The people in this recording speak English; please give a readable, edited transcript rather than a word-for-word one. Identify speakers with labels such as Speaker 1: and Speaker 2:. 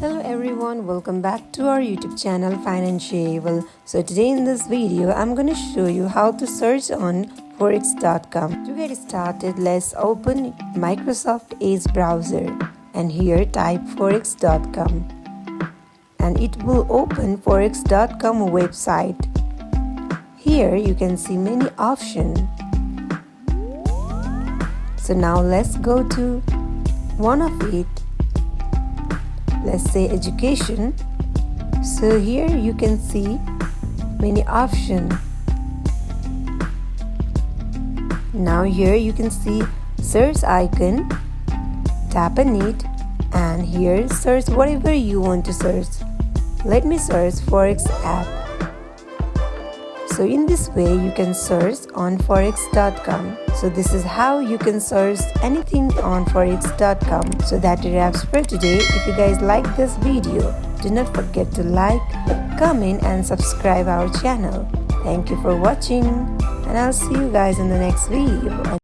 Speaker 1: Hello everyone, welcome back to our YouTube channel Financial. So today in this video I'm going to show you how to search on Forex.com. To get started, let's open Microsoft Edge browser and here type Forex.com and it will open Forex.com website. Here you can see many options. So now let's go to one of it. Let's say education. So here you can see many options. Now here you can see search icon, tap on it and here search whatever you want to search. Let me search Forex app. So in this way you can search on Forex.com. So this is how you can search anything on Forex.com. So that wraps for today. If you guys like this video, do not forget to like, comment and subscribe our channel. Thank you for watching and I'll see you guys in the next video.